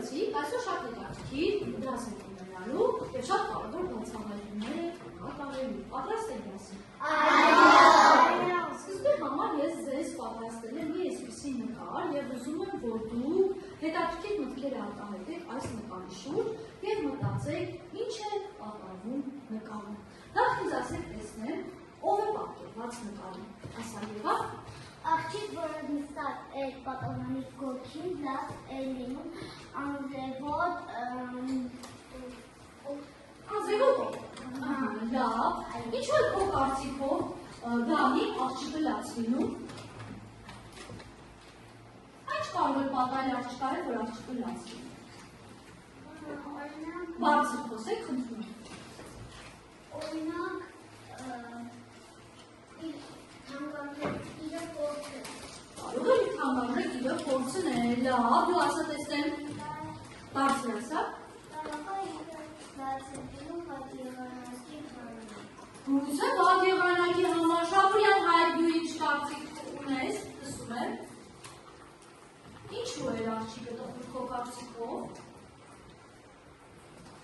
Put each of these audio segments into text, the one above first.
տեսիք, այսօր շատ հետաքրքիր դաս ենք ունենալու և շատ կարևոր բացահայտումներ կատարելու։ Պատրաստ եք դասին։ Այո։ Սկզբի համար ես ձեզ պատրաստել եմ մի այսպիսի նկար և ուզում եմ, որ դուք հետաքրքիր մտքեր արտահայտեք այս նկարի շուրջ և մտածեք ինչ է պատահում նկարում։ Նախ ինձ ասեք տեսնեմ, ով է պատկերված նկարում։ Ասա Եվա։ Աղջիկ, որը նստած է պատողանի գորքին, լավ է լինում անձևոտ Անձևոտ։ Լավ։ Ինչու է քո կարծիքով դանի աղջիկը լաց լինում։ Ինչ կարող է պատահել աղջկարը, որ աղջիկը լաց լինում։ Բարձր խոսեք, խնդրում եմ։ Օրինակ, Կարող է թանգարել իրը փորձնել, լավ, դու ասա տեսնեմ, բարձր ասա։ Գուցե վատ եղանակի համար, Շապրյան Հայր, դու ինչ կարծիք ունես, լսում եմ։ Ինչու էր աղջիկը տխուր քո կարծիքով։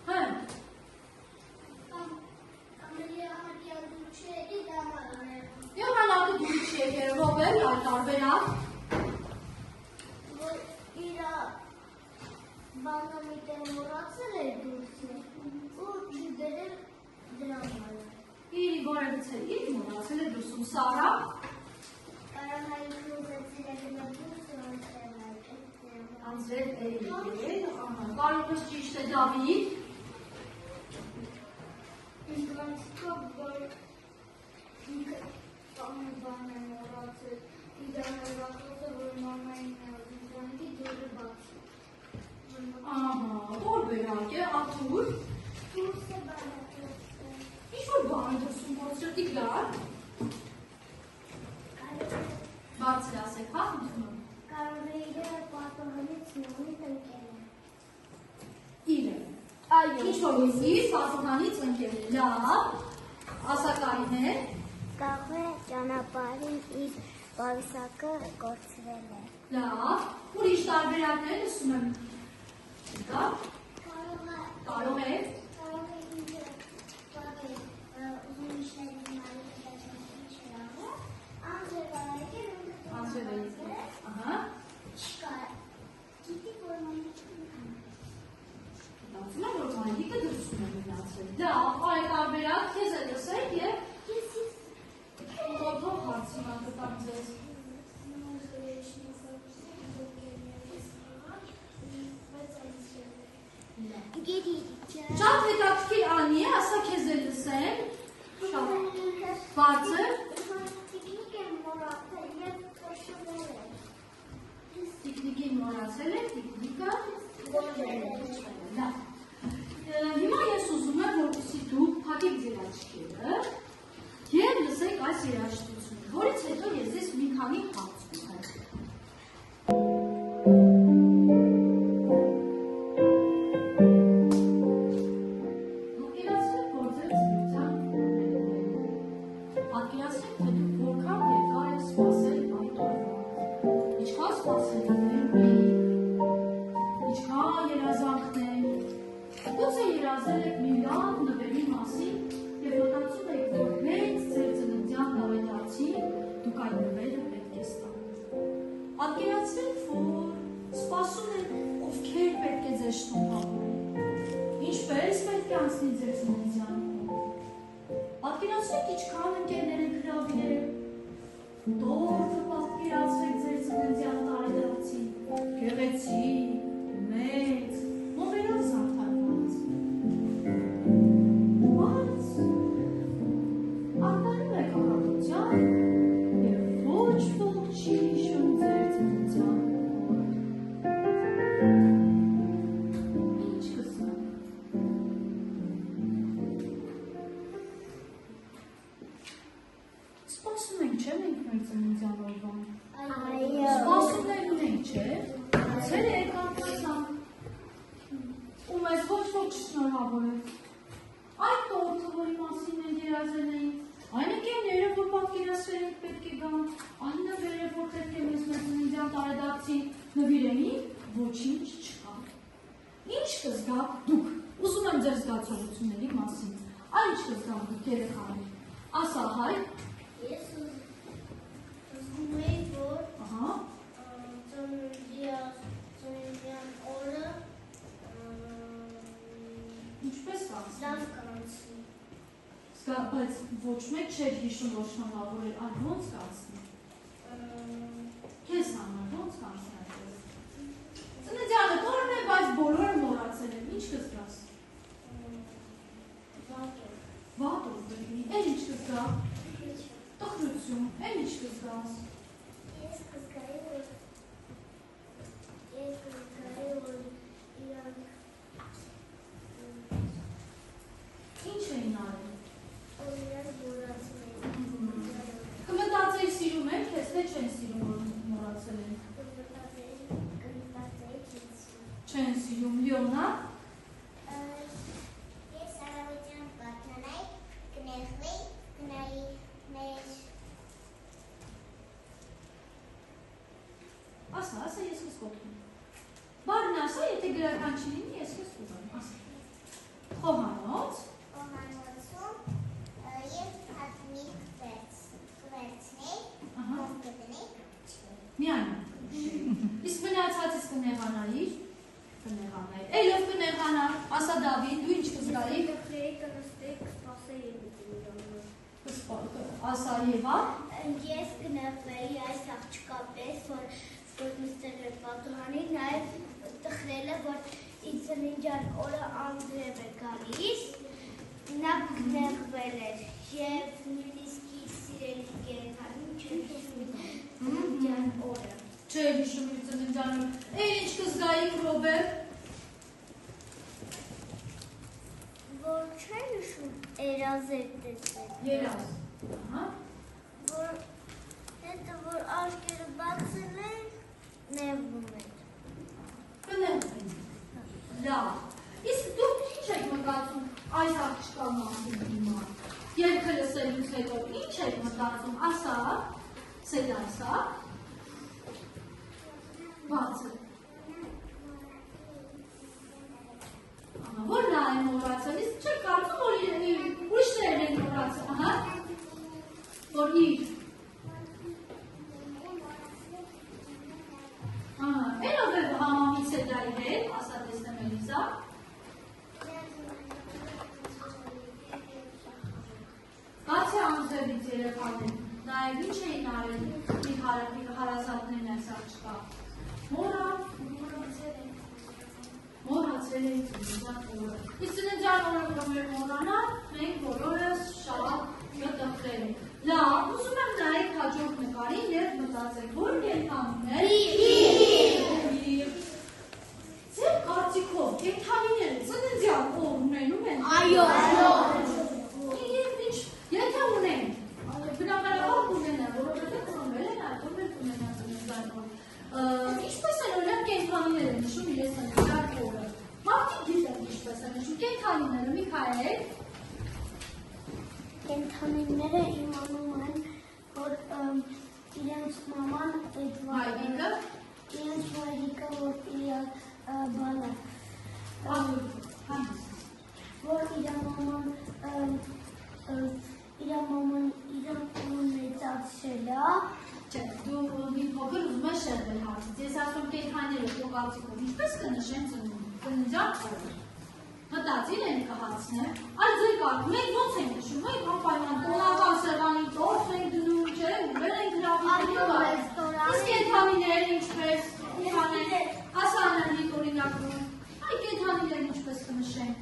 Հա։ Եղանակը դու չի եկել, ով է, այլ տարբերակ։ Որ իրա բանը մի տեղ մոռացել է դուրսը, ու չդրել դրա համար։ Իր որևիցե իր մոռացել է դուրսում Սարա։ Կարող է ինքնու զեցել է գնա դուրսը, անձրև է եկել, կարող ես ճիշտ է Դավիթ։ Ինձ կարծիքով, որ ինքը բան է մոռացել, իդան է վախոտը, որ մամային նեղազնքի դուրը բաց է։ Որբերակ է, աթուր։ Դուրսը բան է Ինչ-որ բան է դրսում բոցրը տիգար։ Բարձր ասեք, հա, խնդրում եմ։ Կարող է իրը պատողանից նորից ընկել է։ Իրը։ Ինչ-որ իր պատողանից ընկել է, լավ, ասակային է։ Կարող է ճանապարհին իր պարուսակը կորցրել է։ Լավ, ուրիշ տարբերակներ լսում եմ։ Դա։ Կարող է։ Անձրև է եկել, ահա։ Չկա, գիտի որ Դասում եմ, որ մայրիկը դրսում է մնացել։ Լավ, այ տարբերակ, քեզ է լսեք և Ո՞վ հարցի մատտամ ձեզ։ Շատ հետաքրքիր անի է, ասա քեզ է լսեմ։ Բարձր։ Տիկնիկին մոռացել է, տիկնիկը Հիմա ես ուզում եմ, որպեսզի դուք փակեք ձեր աչքերը և լսեք այս երաժշտությունը, որից հետո ես ձեզ մի քանի հարց կհայտնեմ։ Պատկերացրեք, որ ձեր ծնության պատկերացրեք, թե դուք որքան երկար եք սպասել այդ օրվան, ինչքան սպասել եք ինչքան երազանքներ, գուցե երազել եք մի լավ նվերի մասին և մտածում եք, որ հենց ձեր ծննդյան տարեդարձին դուք այդ նվերը պետք է ստանաք։ Պատկերացրեք, որ սպասում եք, ովքեր պետք է ձեզ շնորհավորեն, ինչպես պետք է անցնի ձեր ծննդյան օրը։ Պատկերացրեք, ինչքան ընկերներ եք հրավիրել, տորտը պատկերացրեք ձեր ծննդյան տարեդարձին, գեղեցիկ, մեծ, նոմերով զարդարված։ Բայց արտանում եք առատության և ոչ ոք չի հիշում ձեր ծննդյան օրը։ Ինչ կսնեք։ Սպասում ենք, չէ՞ մենք մեր ծննդյան օրվան։ Սպասումներ ունենք, չէ՞։ Ցեր եկան տեսանք։ Ու մեզ ոչ ոք չշնորհավորեց։ Այդ տորթը, որի մասին մենք երազել էինք, այն ընկերները, որ պատկերացրել ենք պետք է գան, այն նվերը, որ պետք է մեզ մեր ծննդյան տարեդարձին նվիրեին, ոչինչ չկա։ կզգաք դուք։ Ուզում եմ ձեր զգացողությունների մասին։ Այլ ինչ կզգաք դուք երեխաներ։ Ասա հայ։ Ես ուզում եի, որ ծննդյան օրը ինչպես կանցնի։ լավ կանցնի։ Բայց ոչ մեկ չէր հիշում, որ շնորհավորել, այլ ոնց կանցնի։ Քեզ համար ոնց կանցնի այդպես։ Ծննդյանը տորն է, բայց բոլորը մոռացել են, ինչ կզգաս։ Վատով բերնի, էլ ինչ կզգա։ Տխրություն, էլ ինչ կզգաս։ Ես կզգայի, որ իրանք Ինչ էին արել։ օրինակ մոռացել են։ Կմտածեի սիրում են, քեզ թե չեն սիրում, որ մոռացել են։ Չեն սիրում, Լիոնա։ Ես առավոտյան կատնանայի, կներվեի, գնայի մեր Ասա, ես քեզ կօգնեմ։ Բառն ասա, եթե գրական չլինի, ես քեզ կուղեմ, ասա։ Խոհանոց։ խոհանոցում և հատնիկ կվերցնեի, կդնեի, Միայն։ Իսկ մնացածից կնեղանայիր։ Էլով կնեղանա, ասա Դավիթ, դու ինչ կզգայի։ կնստեի, կսպասեի Ասա Եվա։ Ես կներվեի այս աղջկա պես, որ նստել է պատուհանի, նաև տխրելը, որ ինձ ծննդյան օրը Անդրև է գալիս, նա կներվել էր և նույնիսկ իր սիրելի կենդանին չէր հիշում ծննդյան օրը։ Չէր հիշում իր ծննդյան օրը։ Ինչ կզգայի Ռոբերտ։ Որ չէր հիշում երազեր տեսել։ Երազ։ Որ աչքերը բացել են, նեղվում էր։ Կնեղվեն։ Լավ։ Իսկ դուք ինչ եք մտածում այս աղջկա մասին հիմա։ Երգը լսելուց հետո ինչ եք մտածում, ասա, սեդ ասա։ Բացը։ Որ նա է մոռացել, իսկ չեք կարծում, որ ուրիշներն են մոռացել, որ իր։ Էլով է համամից է դայի հետ, ասա տեսնեմ Էլիզա։ Բացի անձերից երեխաներ, նաև ինչ էին արել իր հարազատներն այս աղջկա։ Մոռացել էին ծննդյան օրը։ Իսկ ծննդյան օրը կոմեր մոռանա, մենք բոլորս շատ կտխրել ենք։ Լավ, ուզում եմ նայեք հաջորդ նկարին և մտածեք, որ կենդանիներ։ Ձեր կարծիքով կենդանիները ծննդյան օր ունենում են։ Այո։ Եթե ունեն, բնականաբար կունենան, որովհետև ծնվել են, այդով էլ կունենան ծննդյան օր։ Ինչպես են օրինակ կենդանիները նշում իրենց ծննդյան օրը։ Մարդիկ գիտեն ինչպես են նշում կենդանիները, Միքայել։ Կենդանիները իմանում են, որ իրենց մաման Հայրիկը։ իրենց մայրիկը, որ իրան բանը, որ իրան մեծացրել է։ Չէ, դու մի փոքր ուզում ես շեղվել հարցից։ Ես ասում կենդանիները քո կարծիքով ինչպես կնշեն ծննդյան օրը։ Մտածիր են կհացնեմ, այլ ձեր կարծում, մենք ոնց ենք նշում, մենք անպայման տոնական սեղանին տորթ ենք դնում, չէ, ուղեր ենք գրավիչները, իսկ կենդանիները ինչպես կանեն, ասա Անահիտ օրինակում, այ կենդանիները ինչպես կնշեն։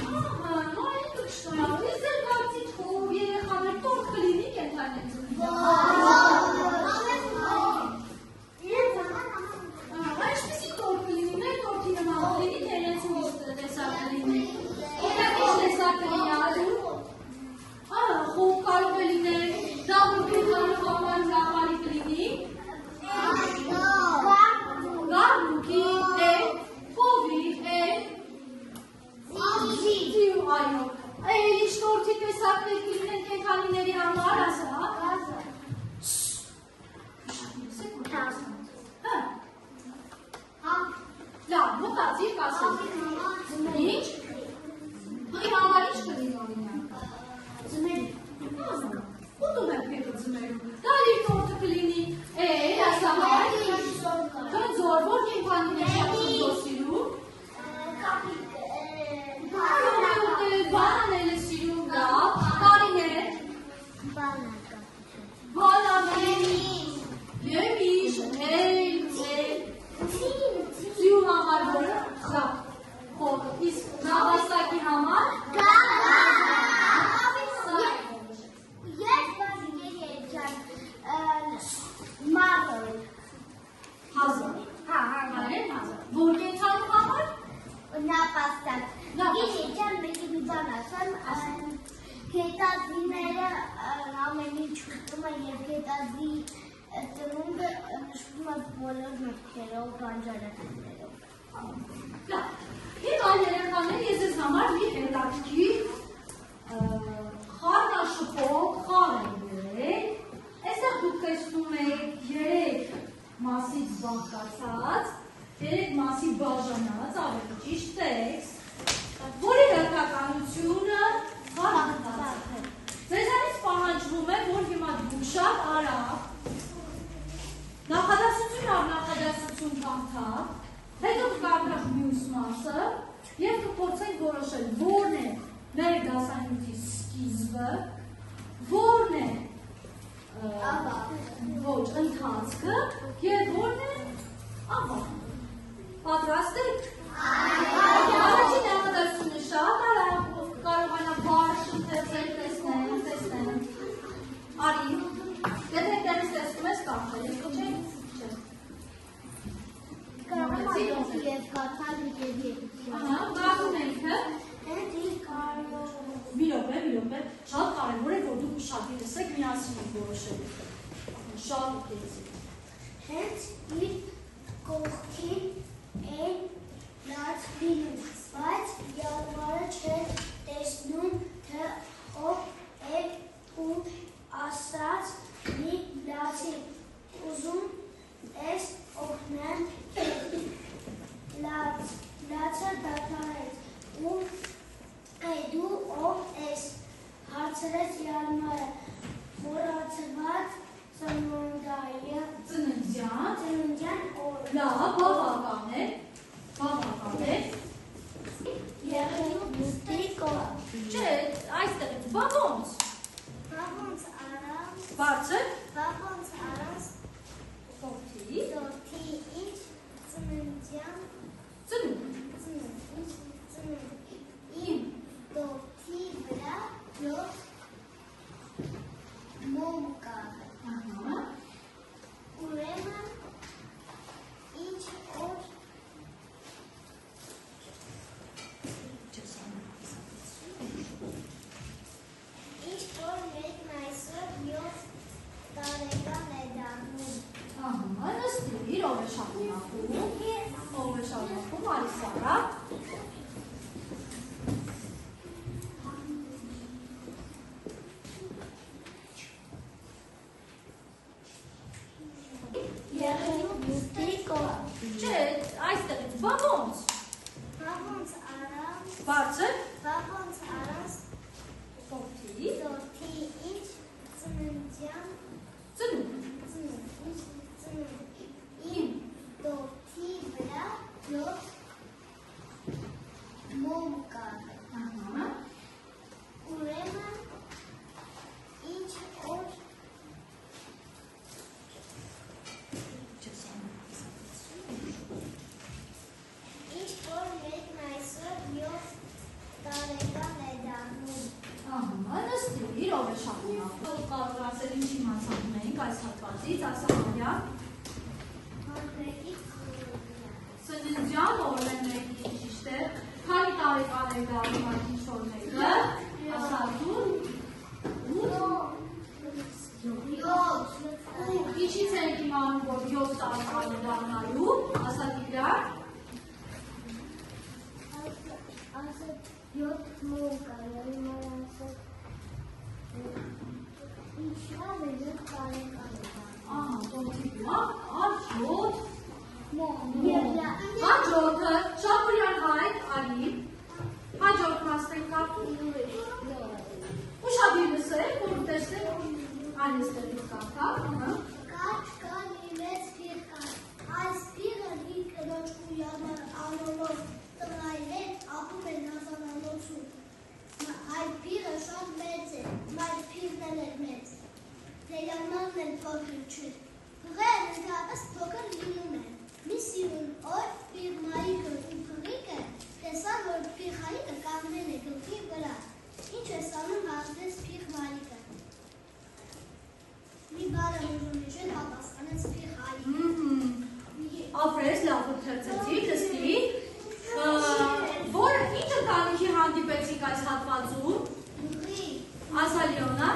Ահա, նույն դուք շնորհալի, ձեր Գետազիները ամեն ինչ ուտում է և գետազի ծնունդը նշվում է բոլոր մտքերով, բանջարեղեններով։ Լավ, և այլ երեխաներ, ես ես համար մի հետաքրքիր խառնաշփոթ խաղ եմ բերել։ Այստեղ դուք տեսնում եք 3 մասից բաղկացած, 3 մասի բաժանած, ավելի ճիշտ տեքստ, որի հերթականությունը խառնված է։ Ձեզանից պահանջվում է, որ հիմա դուք շատ արագ նախադասություն առ նախադասություն կանթակ, հետո կկարդաք մյուս մասը և կփորձենք որոշել որն է մեր դասանյութի սկիզբը, որն է ոչ ընթացքը և որն է ավարտը։ Պատրաստ եք։ Առաջին նախադասությունը շատ արագ կարողանա բառ շփոթել, տեսնեմ։ Արի, եթե դեռ տեսնում ես կարդալ, ես կոչեմ։ Կարող եմ այդպես և կարդալ և եկություն։ Կարդում ենք, Հենց իր կարող։ մի րոպե, շատ կարևոր է, որ դուք ուշադիր եք միասին որոշելու։ Շատ ուշադիր։ Հենց իր կողքին են լաց լինում, բայց յալմարը չէր տեսնում, թե ով է ու ասաց մի լացի, ուզում ես օգնեմ լացը դադարեց ու դու ով ես, հարցրեց յալմարը, մոռացված ծննդյան օր։ Լավ, բավական է։ Եղելու բուստի կողմ։ Չէ, այստեղ է, բա ոնց։ Բաղոնց առանց, Բարձր, բաղոնց առանց, որդի, դորդի ինչ ծննդյան ծնունդ։ իմ դորդի վրա յոթ մոմ կար։ Ուրեմն ինչ օր մեկն այսօր 7 տարեկան է դառնում։ Նստիր, ով է շարունակում, Արիսարա։ Եղելու բուստի կողմ։ Չէ, այստեղ է, բա ոնց։ Բաղոնց առանց, Բարձր, բաղոնց առանց, որդի, դորդի ինչ ծննդյան ծնունդ։ իմ դորդի վրա յոթ մոմ կար։ Ուրեմն ինչ օր մեկն այսօր 7 տարեկան է դառնում։ Նստիր, ով է շարունակում, կարող ասել ինչ իմացանք մենք այս հատվածից, ասա Մարիա։ Ծննդյան օրն է մեկի, ճիշտ է, քանի տարեկան է դառնում այդ ինչ-որ մեկը, ասա դու, ինչից ենք իմանում, որ 7 տարեկան է դառնալու, ասա Տիգրան։ Ասել 7 մոմ կար, յալմարը ասել ինչա է 7 տարեկան է դառնում։ Տոթիգրան, 7 Հաջորդը Շապուրյան հայտ, Ալի, հաջորդ մասնենք կապում, ուշադիր լսեք, որ տեսնեք, այստեղից կապա, Կաչ կա լինեց պիղ կար, այս պիղը իր կնոջ ու յալմարը անոնով տնայրեն ապում է նազանանոցում, այդ պիղը շատ մեծ է, մայր պիղն էր մեծ, թե յալմարն են փոքր չէ, պղերը ընդհանրապես փոքր լինում են, մի սիրուն օր պիղմայիկը ու փղիկը տեսան, որ պիղմայիկը կանգնել է գլխի վրա, ինչ է սանում հաղթեց պիղմայիկը, մի բանը ուժում իջել հապասանեց պիղմայիկը, ապրես լավ թրծեցիք, լստի, որ ինչ ընտանիքի հանդիպեցիք այս հատվածում, Ասա Լիոնա։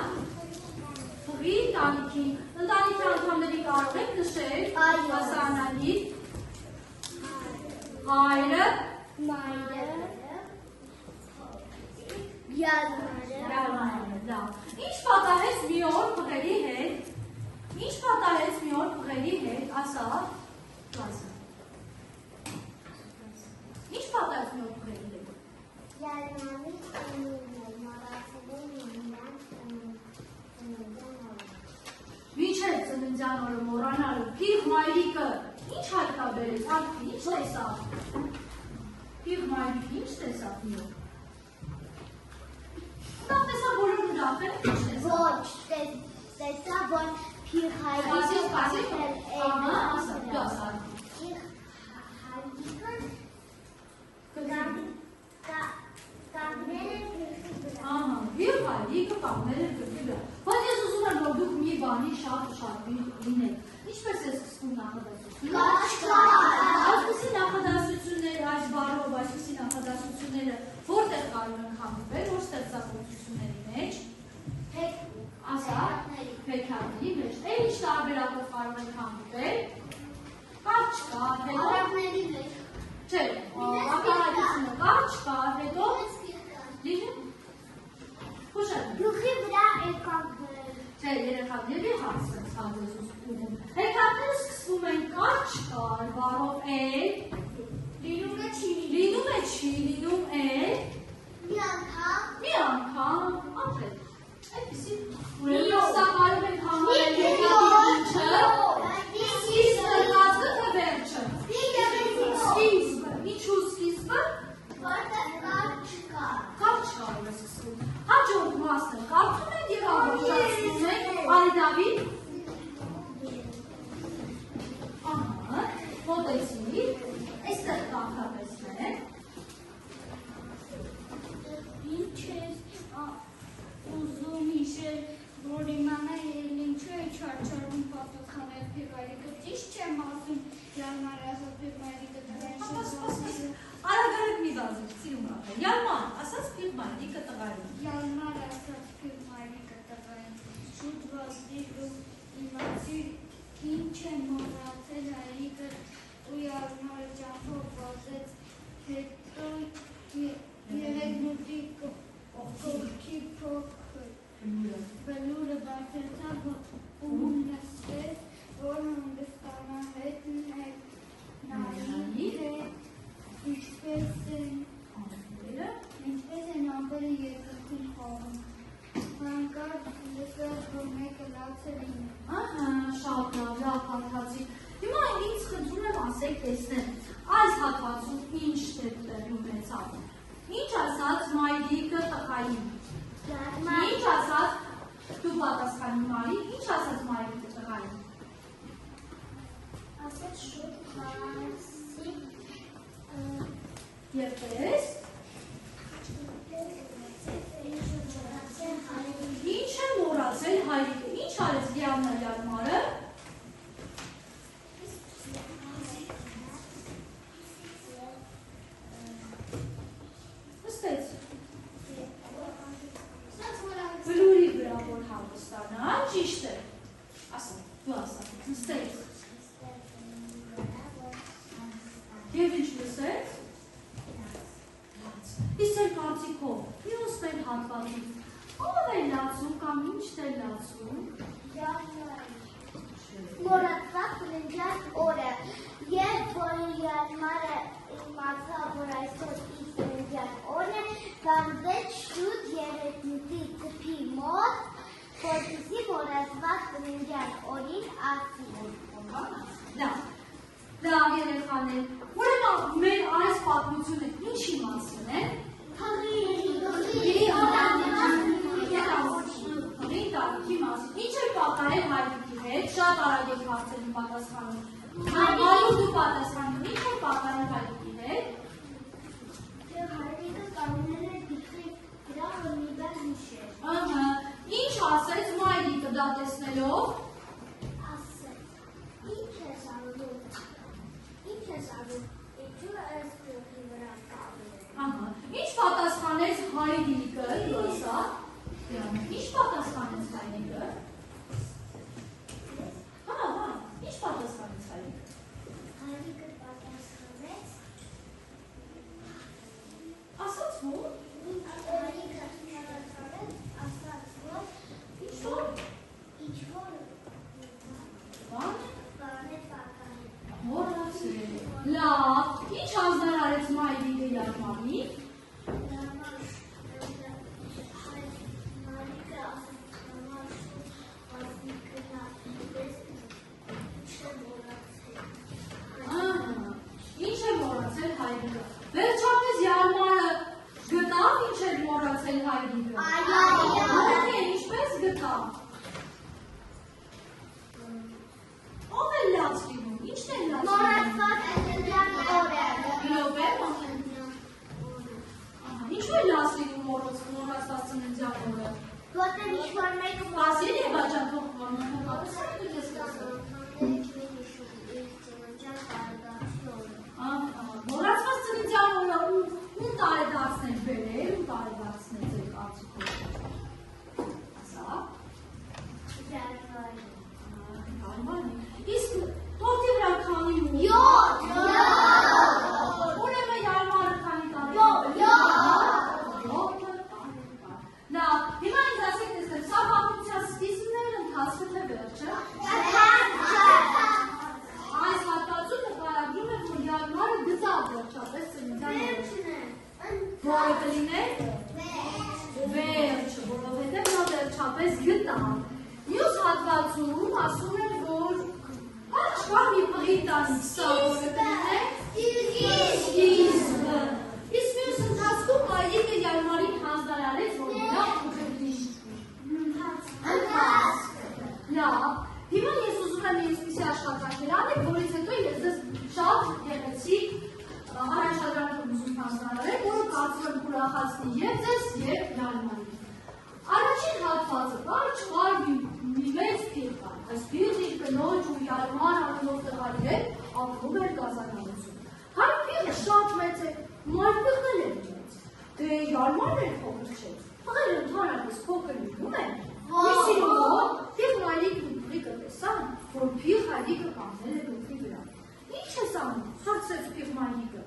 Փղի ընտանիքի անդամների կարող եք նշել հասանալի հայրը, մայրը, յալմարը, լավ։ Ինչ պատահեց մի օր փղերի հետ, ասա, ինչ պատահեց մի օր փղերի հետ։ յալմարի ծնունդը, մոռացել Մինչև ծննդյան օրը մոռանալու փիղ մայրիկը ինչ հայտա բերեց, ինչ տեսավ։ Փիղ մայրիկը ինչ տեսավ մի օր։ Նա տեսավ բոլոր ուրախել, ինչ տեսավ։ Ոչ, տեսա, որ փիղ հայրիկը Հայրիկը կանգնել էր գրքի վրա։ Բայց ես ուզում եմ, որ դուք մի բանի շատ լինեք։ Ինչպես է սկսվում նախադասությունը։ Այսպիսի նախադասությունները, այս բառով, այսպիսի նախադասությունները որտեղ կարող են հանդիպել, որ ստեղծագործությունների մեջ, ասա, հեքիաթների մեջ, էլ ինչ տարբերակով կարող են հանդիպել, կար չկա, հետո, չէ, ակնհայտությունը կար չկա, հետո, լինում, Գլխի վրա եկանգնել։ Չէ, երեխաների հարցը ցածր ուզում։ Հեքիաթները սկսվում են կար չկար, բառով էլ, լինում է չի, լինում է մի անգամ, ապրել։ Այդպիսի ուրեմն սա կարող ենք համարել հեքիաթի ինչը, սկիզբը, կազմը թե վերջը։ Սկիզբը, ինչու սկիզբը։ Կար չկար է սկսվում։ Հաջորդ մասը կարդում ենք և ամբողջացնում ենք Արի Դավիթ։ Ահա, մոտեցի, այստեղ կանխատեսնենք։ Ինչ ես ուզում հիշել, որ իմանալ ինչու է չարչարում պատասխանել փիղայրիկը, ճիշտ չեմ ասում, յալմարը ասած փիղայրիկը տղային շուտ Արագ մի բազում, սիրում ապա։ Յալման, ասաց փիղ մայրիկը տղային։ Յալմարը ասած փիղայրիկը տղային շուտ վազդիր ու իմացի ինչ է մոռացել հայրիկը ու յալմարը ճամփով վազեց հետո երեգնուտի կողքի փոքր բլուրը բարձրացավ ու նստեց, որ հանգստանա հետ նայի հետ ինչպես են ամպերը երկրքին խաղում։ Հանկարծ լսավ, որ մեկը լացել ինը։ Ահա, շատ լավ հատվածի։ Հիմա ինձ խնդրում եմ ասեք տեսնեմ, այս հատվածում ինչ տեղի ունեցավ։ Ինչ ասաց մայրիկը տղային։ Ինչ ասաց դու պատասխանի Մարի, ինչ ասաց մայրիկը տղային։ Ասաց շուտ խաղացի Եպես։ Ինչ է մոռացել հայրիկը, ինչ արեց Լիաննա Յալմարը։ Նստեց։ Բլուրի վրա որ հանգստանա, ճիշտ է։ Ասա, դու ասա, նստեց։ Եվ ինչ լսեց։ Իսկ էլ կարծիքով, մյուս մեր հատվածից, ով է լացում կամ ինչ է լացում։ Մոռացավ ծննդյան օրը, երբ որ Յալմարը իմացավ, որ այսօր իր ծննդյան օրն է, կանգնեց շուտ երեգնուտի թփի մոտ, որպեսզի մոռացված ծննդյան օրին ասի։ Լավ երեխաներ, ուրեմն մեր այս պատմությունը ինչի մասին է։ Ինչ է պատահել հայրիկի հետ, շատ արագ եք հարցերին պատասխանում։ Այո, դու պատասխանում, ինչ է պատահել հայրիկի հետ։ Հայրիկը կանգնել է գլխի վրա, որ մի բան հիշեր։ Ահա, ինչ ասեց մայրիկը դա տեսնելով։ Ասեց, ինչ ես անում, ինչու ես գլխի վրա կանգնել։ Ահա, ինչ պատասխանեց հայրիկը, դու ասա։ Ինչ Որտեղ ինչ-որ մեկը Բասին է բաջան թողվում, հոպատուսան դու ես կասում։ Մորացված ծննդյան օրը ում տարեդարձներ բերել, ում տարեդարձներ ձեր կարծիքով։ Ասա։ Ջարմանի։ Իսկ տորտի վրա քանի ու։ Յոթ։ Ուրեմն յարմարը քանի տարի։ Լավ, հիմա ինձ ասեք տեսնեմ, սա պատմության սկիզբն էր, ընթացքը թե վերջը։ Այս հատվածում նկարագրում է, որ յարմարը գծավ վերջապես ծննդյան օրը։ Որը կլիներ վերջը, որովհետև նա վերջապես գտավ։ Մյուս հատվածում ասում է, որ չկա մի պղիտանիք սա, որը կլիներ սկիզբը։ Իսկ մյուս ընթացքում մայրիկը յարմարին հանձնարարեց, որ նա ուղղի։ Լավ, հիմա ես ուզում եմ այսպիսի աշխատանքներ անել, որից հետո ես ձեզ շատ գեղեցիկ առաջադրանք եմ ուզում հանձնարարել, որը կարծում եմ ուրախացնի և ձեզ, և յարմարին։ Առաջին հատվածը կար չկար մի մեծ փիղ կար, այս փիղը իր կնոջ ու յարմար անունով տղայի հետ ապրում էր գազանանոցում։ Հայ փիղը շատ մեծ է, մայրպիղն էլ էր մեծ, դե յարմարն էլ փոքր չէ, տղերը ընդհանրապես փոքր լինում են, մի սիրողով փիղ մայրիկն ու փիղը տեսան, որ փիղ հայրիկը կանգնել է գլխի վրա։ Ինչ ես անում, հարցրեց փիղ մայրիկը։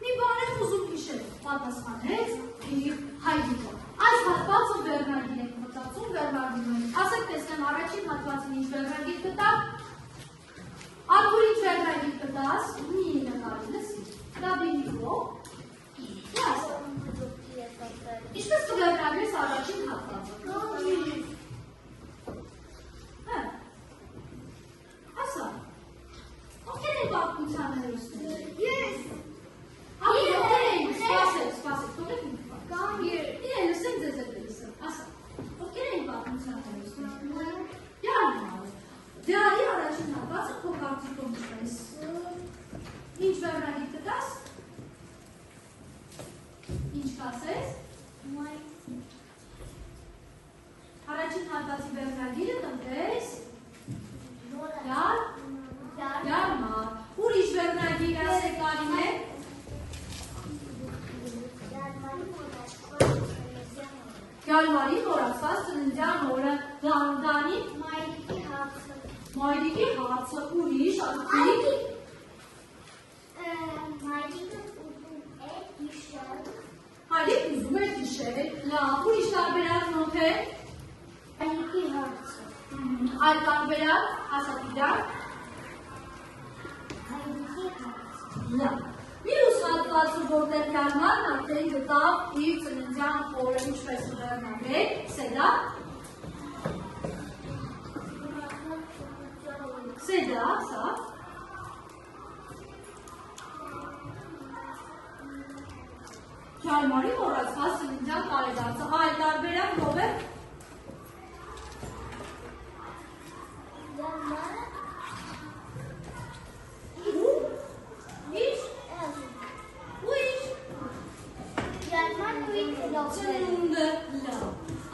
Մի բան եմ ուզում հիշել, պատասխանեց փիղ հայրիկը։ Այս հատվածը վերնագիր եք մտածում, վերնագիրում եք։ Ասեք տեսնեմ առաջին հատվածին ինչ վերնագիր կտա։ Ակուր ինչ վերնագիր կտաս, մի նկարի լսի, դա բինիկով։ Ինչպես կվերնագրես առաջին հատվածը։ Ասա, ովքեր են պատմության հերոսները։ Ես։ Ովքեր են, սպասեք, թողեք ինք պար։ Իրեն լսենք ձեզ հետ լսեմ, ասա, ովքեր են պատմության հերոսները։ Յարմարը։ Դարի առաջին հատվածը քո կարծիքով ինչպես։ Ինչ վերնագիր կտաս։ Ինչ կասես։ Առաջին հատվածի վերնագիրը տնտես։ Յարմար։ Ուրիշ վերնագիր ասեք Կարինե։ Յարմարի մոռացված ծննդյան օրը Դանի մայրիկի հարցը ուրիշ ասեք։ Հայրիկն ուզում էր հիշել, լավ, ուրիշ տարբերակն ով է։ Հայրիկի հարցը։ Այլ տարբերակ, ասատիդար։ Հայրիկի հարցը։ Լավ։ Մյուս հատվածը, որտեղ յարմարն արդեն գտավ իր ծննդյան օրը ինչպես վերնագրել, սեդա։ Սեդա, սա։ Յարմարի մոռացված ծննդյան տարեդարձը, այլ տարբերակ ով է։ Ծնունդը, լավ,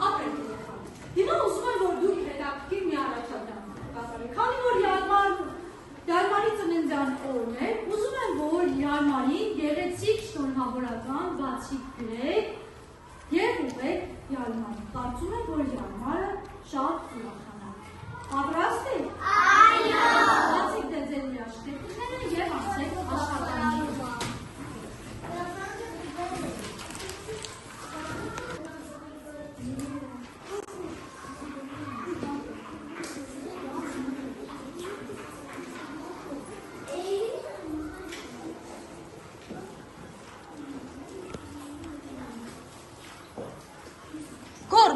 ապրեք երեխան։ Հիմա ուզում եմ, որ դուք հետաքրքիր մի առաջադրանք կատարեք, քանի որ յարմարի ծննդյան օրն է, ուզում եմ, որ յարմարին գեղեցիկ շնորհավորական բացիկ գրեք և ուղղեք յարմարին։ Կարծում եմ, որ յարմարը շատ ուրախանա։ Պատրաստ եք։ Այո։ Բացեք դե ձեր երաշխիքները և անցեք աշխատանքի։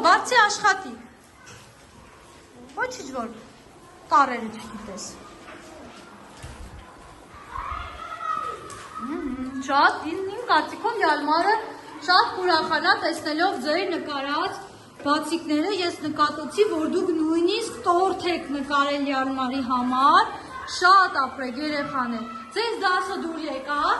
Բարձի աշխատի, ոչ ինչ որ տարերը չգիտես։ Շատ, իմ կարծիքով յարմարը շատ կուրախանա տեսնելով ձեր նկարած բացիկները, ես նկատեցի, որ դուք նույնիսկ տորթ եք նկարել յարմարի համար, շատ ապրեք երեխաներ, ձեզ դասը դուր եկավ։